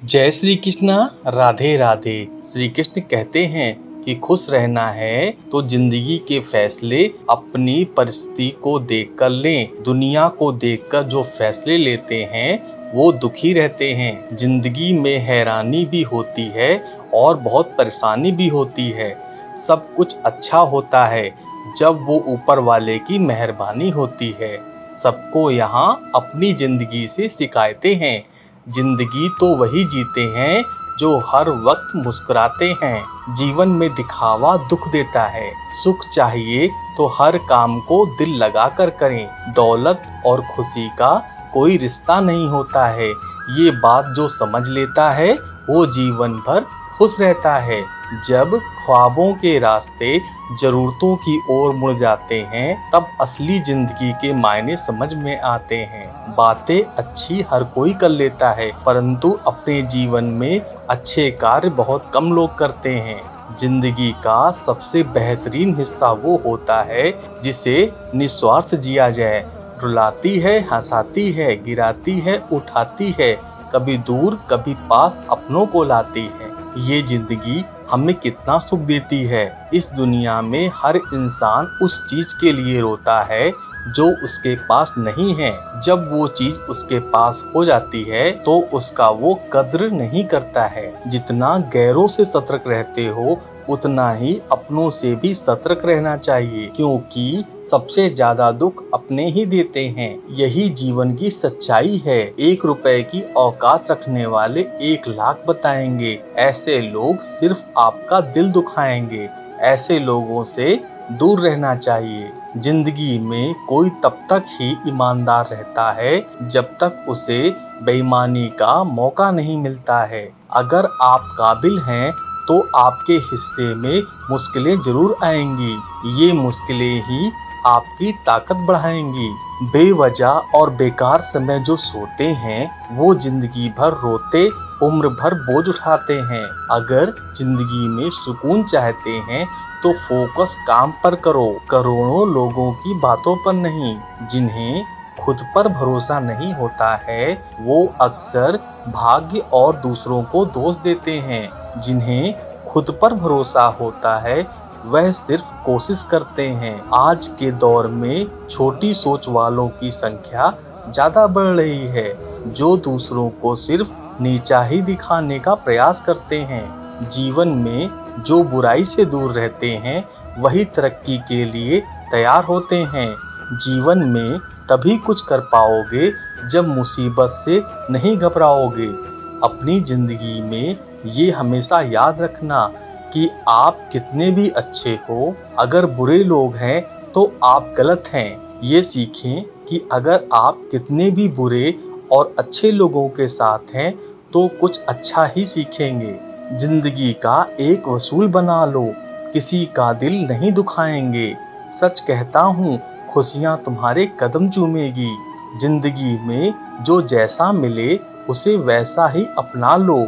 जय श्री कृष्णा। राधे राधे। श्री कृष्ण कहते हैं कि खुश रहना है तो जिंदगी के फैसले अपनी परिस्थिति को देखकर लें। दुनिया को देखकर जो फैसले लेते हैं वो दुखी रहते हैं। जिंदगी में हैरानी भी होती है और बहुत परेशानी भी होती है। सब कुछ अच्छा होता है जब वो ऊपर वाले की मेहरबानी होती है। सबको यहाँ अपनी जिंदगी से शिकायतें हैं। जिंदगी तो वही जीते हैं जो हर वक्त मुस्कुराते हैं। जीवन में दिखावा दुख देता है। सुख चाहिए तो हर काम को दिल लगा कर करें। दौलत और खुशी का कोई रिश्ता नहीं होता है। ये बात जो समझ लेता है वो जीवन भर खुश रहता है। जब ख्वाबों के रास्ते जरूरतों की ओर मुड़ जाते हैं तब असली जिंदगी के मायने समझ में आते हैं। बातें अच्छी हर कोई कर लेता है परंतु अपने जीवन में अच्छे कार्य बहुत कम लोग करते हैं। जिंदगी का सबसे बेहतरीन हिस्सा वो होता है जिसे निस्वार्थ जिया जाए। रुलाती है, हंसाती है, गिराती है, उठाती है, कभी दूर कभी पास अपनों को लाती है। ये जिंदगी हमें कितना सुख देती है। इस दुनिया में हर इंसान उस चीज के लिए रोता है जो उसके पास नहीं है। जब वो चीज उसके पास हो जाती है तो उसका वो कद्र नहीं करता है। जितना गैरों से सतर्क रहते हो उतना ही अपनों से भी सतर्क रहना चाहिए, क्योंकि सबसे ज्यादा दुख अपने ही देते हैं। यही जीवन की सच्चाई है। 1 रुपए की औकात रखने वाले 1 लाख बताएंगे। ऐसे लोग सिर्फ आपका दिल दुखाएंगे। ऐसे लोगों से दूर रहना चाहिए। जिंदगी में कोई तब तक ही ईमानदार रहता है जब तक उसे बेईमानी का मौका नहीं मिलता है। अगर आप काबिल हैं तो आपके हिस्से में मुश्किलें जरूर आएंगी। ये मुश्किलें ही आपकी ताकत बढ़ाएंगी। बेवजह और बेकार समय जो सोते हैं वो जिंदगी भर रोते उम्र भर बोझ उठाते हैं। अगर जिंदगी में सुकून चाहते हैं तो फोकस काम पर करो, करोड़ों लोगों की बातों पर नहीं। जिन्हें खुद पर भरोसा नहीं होता है वो अक्सर भाग्य और दूसरों को दोष देते हैं। जिन्हें खुद पर भरोसा होता है वह सिर्फ कोशिश करते हैं। आज के दौर में छोटी सोच वालों की संख्या ज्यादा बढ़ रही है, जो दूसरों को सिर्फ नीचा ही दिखाने का प्रयास करते हैं। जीवन में जो बुराई से दूर रहते हैं वही तरक्की के लिए तैयार होते हैं। जीवन में तभी कुछ कर पाओगे जब मुसीबत से नहीं घबराओगे। अपनी जिंदगी में ये हमेशा याद रखना कि आप कितने भी अच्छे हो, अगर बुरे लोग हैं तो आप गलत हैं। ये सीखें कि अगर आप कितने भी बुरे और अच्छे लोगों के साथ हैं तो कुछ अच्छा ही सीखेंगे। जिंदगी का एक वसूल बना लो, किसी का दिल नहीं दुखाएंगे। सच कहता हूँ खुशियाँ तुम्हारे कदम चूमेगी। जिंदगी में जो जैसा मिले उसे वैसा ही अपना लो।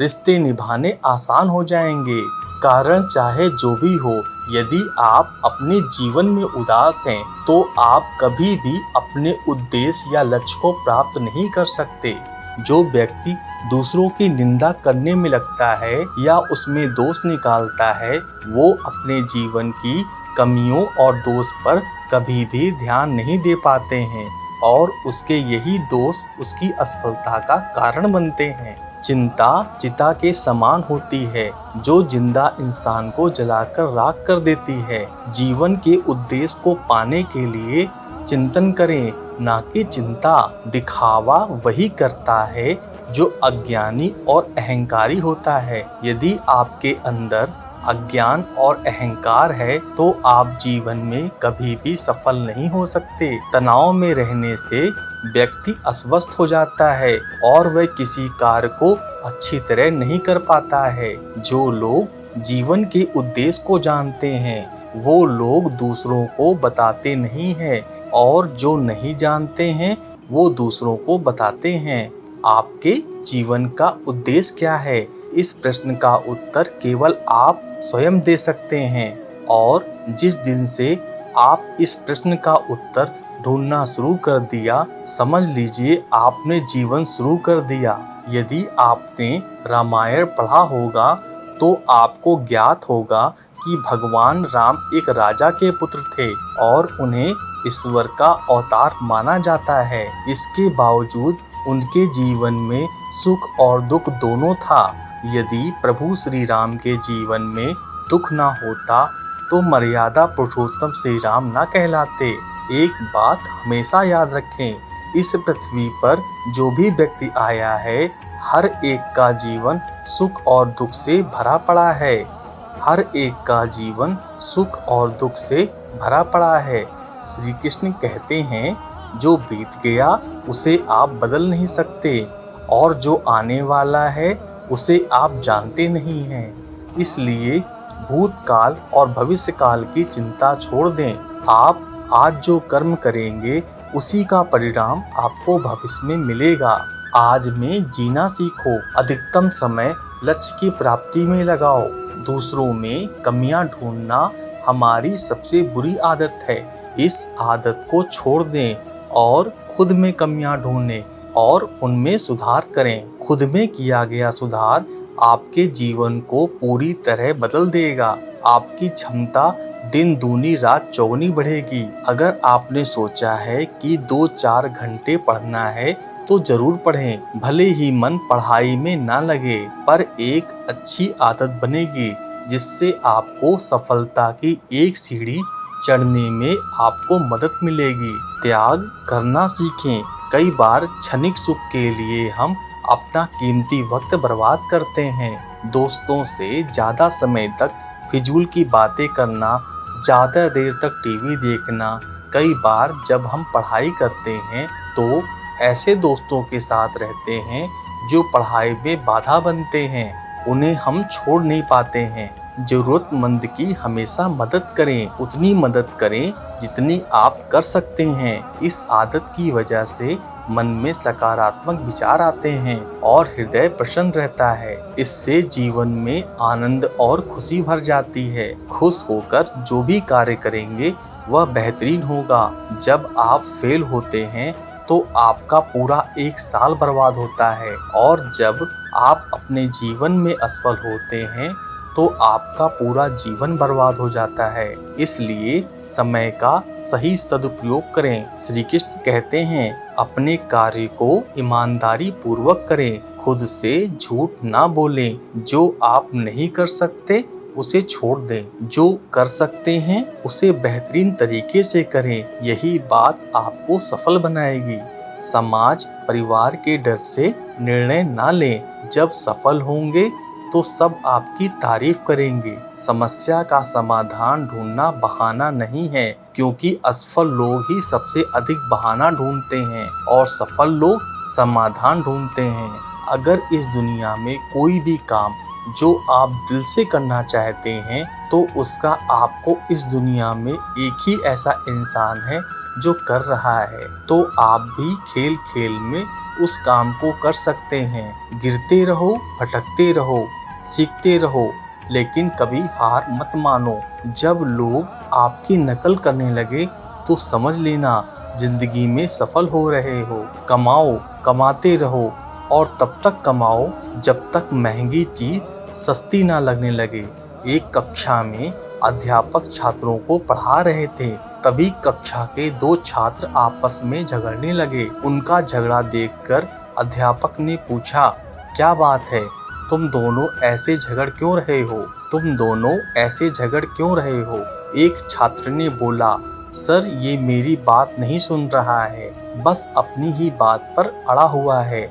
रिश्ते निभाने आसान हो जाएंगे। कारण चाहे जो भी हो, यदि आप अपने जीवन में उदास हैं तो आप कभी भी अपने उद्देश्य या लक्ष्य को प्राप्त नहीं कर सकते। जो व्यक्ति दूसरों की निंदा करने में लगता है या उसमें दोष निकालता है वो अपने जीवन की कमियों और दोष पर कभी भी ध्यान नहीं दे पाते हैं और उसके यही दोष उसकी असफलता का कारण बनते हैं। चिंता चिता के समान होती है जो जिंदा इंसान को जलाकर राख कर देती है। जीवन के उद्देश्य को पाने के लिए चिंतन करें, ना कि चिंता। दिखावा वही करता है जो अज्ञानी और अहंकारी होता है। यदि आपके अंदर अज्ञान और अहंकार है तो आप जीवन में कभी भी सफल नहीं हो सकते। तनाव में रहने से व्यक्ति अस्वस्थ हो जाता है और वह किसी कार्य को अच्छी तरह नहीं कर पाता है। जो लोग जीवन के उद्देश्य को जानते हैं वो लोग दूसरों को बताते नहीं हैं और जो नहीं जानते हैं वो दूसरों को बताते हैं। आपके जीवन का उद्देश्य क्या है? इस प्रश्न का उत्तर केवल आप स्वयं दे सकते हैं और जिस दिन से आप इस प्रश्न का उत्तर ढूंढना शुरू कर दिया, समझ लीजिए आपने जीवन शुरू कर दिया। यदि आपने रामायण पढ़ा होगा तो आपको ज्ञात होगा कि भगवान राम एक राजा के पुत्र थे और उन्हें ईश्वर का अवतार माना जाता है। इसके बावजूद उनके जीवन में सुख और दुख दोनों था। यदि प्रभु श्री राम के जीवन में दुख ना होता तो मर्यादा पुरुषोत्तम श्री राम ना कहलाते। एक बात हमेशा याद रखें, इस पृथ्वी पर जो भी व्यक्ति आया है हर एक का जीवन सुख और दुख से भरा पड़ा है। हर एक का जीवन सुख और दुख से भरा पड़ा है। श्री कृष्ण कहते हैं जो बीत गया उसे आप बदल नहीं सकते और जो आने वाला है उसे आप जानते नहीं हैं। इसलिए भूतकाल और भविष्यकाल की चिंता छोड़ दें। आप आज जो कर्म करेंगे उसी का परिणाम आपको भविष्य में मिलेगा। आज में जीना सीखो, अधिकतम समय लक्ष्य की प्राप्ति में लगाओ। दूसरों में कमियां ढूंढना हमारी सबसे बुरी आदत है। इस आदत को छोड़ दें और खुद में कमियां ढूंढें और उनमें सुधार करें। खुद में किया गया सुधार आपके जीवन को पूरी तरह बदल देगा। आपकी क्षमता दिन दूनी रात चौगुनी बढ़ेगी। अगर आपने सोचा है कि 2-4 घंटे पढ़ना है तो जरूर पढ़ें। भले ही मन पढ़ाई में ना लगे पर एक अच्छी आदत बनेगी जिससे आपको सफलता की एक सीढ़ी चढ़ने में आपको मदद मिलेगी। त्याग करना सीखें। कई बार क्षणिक सुख के लिए हम अपना कीमती वक्त बर्बाद करते हैं। दोस्तों से ज्यादा समय तक फिजूल की बातें करना, ज्यादा देर तक टीवी देखना। कई बार जब हम पढ़ाई करते हैं तो ऐसे दोस्तों के साथ रहते हैं जो पढ़ाई में बाधा बनते हैं, उन्हें हम छोड़ नहीं पाते हैं। जरूरतमंद की हमेशा मदद करें, उतनी मदद करें जितनी आप कर सकते हैं। इस आदत की वजह से मन में सकारात्मक विचार आते हैं और हृदय प्रसन्न रहता है। इससे जीवन में आनंद और खुशी भर जाती है। खुश होकर जो भी कार्य करेंगे वह बेहतरीन होगा। जब आप फेल होते हैं तो आपका पूरा एक साल बर्बाद होता है और जब आप अपने जीवन में असफल होते हैं तो आपका पूरा जीवन बर्बाद हो जाता है। इसलिए समय का सही सदुपयोग करें। श्री कृष्ण कहते हैं अपने कार्य को ईमानदारी पूर्वक करें, खुद से झूठ ना बोलें। जो आप नहीं कर सकते उसे छोड़ दें, जो कर सकते हैं उसे बेहतरीन तरीके से करें। यही बात आपको सफल बनाएगी। समाज परिवार के डर से निर्णय ना लें। जब सफल होंगे तो सब आपकी तारीफ करेंगे। समस्या का समाधान ढूंढना बहाना नहीं है, क्योंकि असफल लोग ही सबसे अधिक बहाना ढूंढते हैं और सफल लोग समाधान ढूंढते हैं। अगर इस दुनिया में कोई भी काम जो आप दिल से करना चाहते हैं तो उसका आपको इस दुनिया में एक ही ऐसा इंसान है जो कर रहा है, तो आप भी खेल खेल में उस काम को कर सकते हैं। गिरते रहो, भटकते रहो, सीखते रहो, लेकिन कभी हार मत मानो। जब लोग आपकी नकल करने लगे तो समझ लेना जिंदगी में सफल हो रहे हो। कमाओ, कमाते रहो और तब तक कमाओ जब तक महंगी चीज सस्ती ना लगने लगे। एक कक्षा में अध्यापक छात्रों को पढ़ा रहे थे, तभी कक्षा के 2 छात्र आपस में झगड़ने लगे। उनका झगड़ा देखकर अध्यापक ने पूछा, क्या बात है, तुम दोनों ऐसे झगड़ क्यों रहे हो? तुम दोनों ऐसे झगड़ क्यों रहे हो? एक छात्र ने बोला, सर ये मेरी बात नहीं सुन रहा है, बस अपनी ही बात पर अड़ा हुआ है।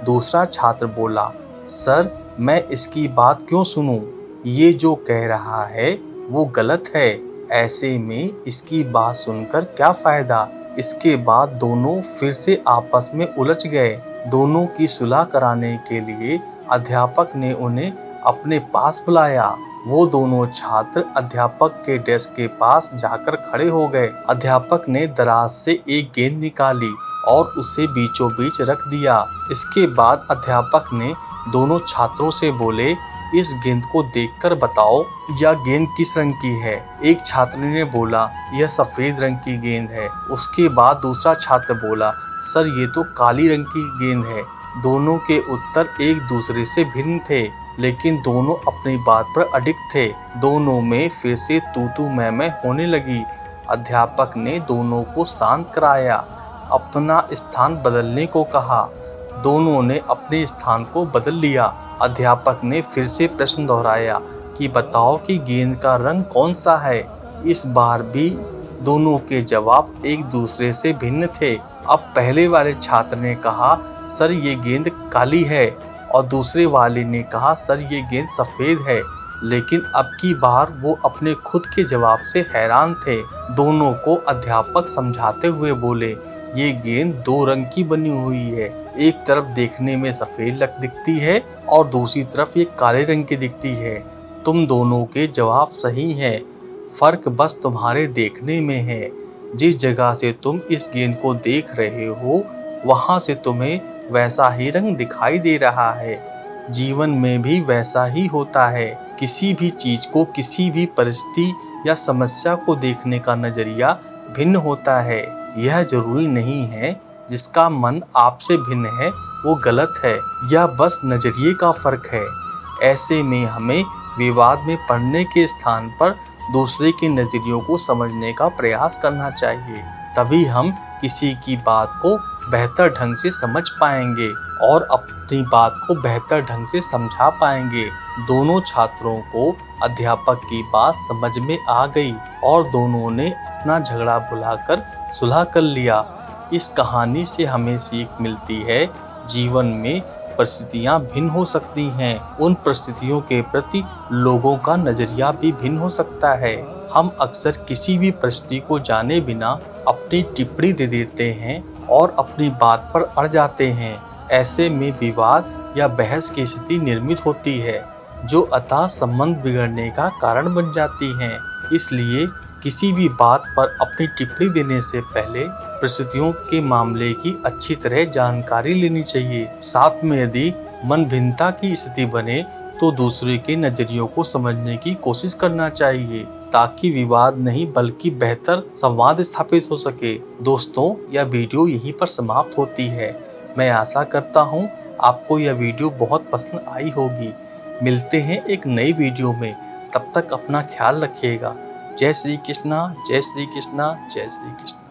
दूसरा छात्र बोला, सर मैं इसकी बात क्यों सुनूं? ये जो कह रहा है वो गलत है, ऐसे में इसकी बात सुनकर क्या फायदा? इसके बाद दोनों फिर से आपस में उलझ गए। दोनों की सुलह कराने के लिए अध्यापक ने उन्हें अपने पास बुलाया। वो दोनों छात्र अध्यापक के डेस्क के पास जाकर खड़े हो गए। अध्यापक ने दराज से एक गेंद निकाली और उसे बीचों बीच रख दिया। इसके बाद अध्यापक ने दोनों छात्रों से बोले, इस गेंद को देखकर बताओ यह गेंद किस रंग की है। एक छात्र ने बोला यह सफेद रंग की गेंद है। उसके बाद दूसरा छात्र बोला सर ये तो काली रंग की गेंद है। दोनों के उत्तर एक दूसरे से भिन्न थे, लेकिन दोनों अपनी बात पर अडिग थे। दोनों में फिर से तू तू मैं होने लगी। अध्यापक ने दोनों को शांत कराया, अपना स्थान बदलने को कहा। दोनों ने अपने स्थान को बदल लिया। अध्यापक ने फिर से प्रश्न दोहराया कि बताओ कि गेंद का रंग कौन सा है। इस बार भी दोनों के जवाब एक दूसरे से भिन्न थे। अब पहले वाले छात्र ने कहा सर ये गेंद काली है, और दूसरे वाले ने कहा सर ये गेंद सफेद है। लेकिन अब की बार वो अपने खुद के जवाब से हैरान थे। दोनों को अध्यापक समझाते हुए बोले ये गेंद दो रंग की बनी हुई है। एक तरफ देखने में सफेद दिखती है और दूसरी तरफ ये काले रंग की दिखती है। तुम दोनों के जवाब सही हैं, फर्क बस तुम्हारे देखने में है। जिस जगह से तुम इस गेंद को देख रहे हो वहां से तुम्हें वैसा ही रंग दिखाई दे रहा है। जीवन में भी वैसा ही होता है। किसी भी चीज को, किसी भी परिस्थिति या समस्या को देखने का नजरिया भिन्न होता है। यह जरूरी नहीं है जिसका मन आपसे भिन्न है वो गलत है, यह बस नजरिए का फर्क है। ऐसे में हमें विवाद में पड़ने के स्थान पर दूसरे के नजरियों को समझने का प्रयास करना चाहिए। तभी हम किसी की बात को बेहतर ढंग से समझ पाएंगे और अपनी बात को बेहतर ढंग से समझा पाएंगे। दोनों छात्रों को अध्यापक की बात समझ में आ गई और दोनों ने अपना झगड़ा भुलाकर सुलह कर लिया। इस कहानी से हमें सीख मिलती है जीवन में परिस्थितियां भिन्न हो सकती हैं। उन परिस्थितियों के प्रति लोगों का नजरिया भी भिन्न हो सकता है। हम अक्सर किसी भी परिस्थिति को जाने बिना अपनी टिप्पणी दे देते हैं और अपनी बात पर अड़ जाते हैं। ऐसे में विवाद या बहस की स्थिति निर्मित होती है जो अतः संबंध बिगड़ने का कारण बन जाती है। इसलिए किसी भी बात पर अपनी टिप्पणी देने से पहले परिस्थितियों के मामले की अच्छी तरह जानकारी लेनी चाहिए। साथ में यदि मन भिन्नता की स्थिति बने तो दूसरे के नजरियों को समझने की कोशिश करना चाहिए ताकि विवाद नहीं बल्कि बेहतर संवाद स्थापित हो सके। दोस्तों, यह वीडियो यहीं पर समाप्त होती है। मैं आशा करता हूँ आपको यह वीडियो बहुत पसंद आई होगी। मिलते हैं एक नई वीडियो में, तब तक अपना ख्याल रखिएगा। जय श्री कृष्णा, जय श्री कृष्णा, जय श्री कृष्णा।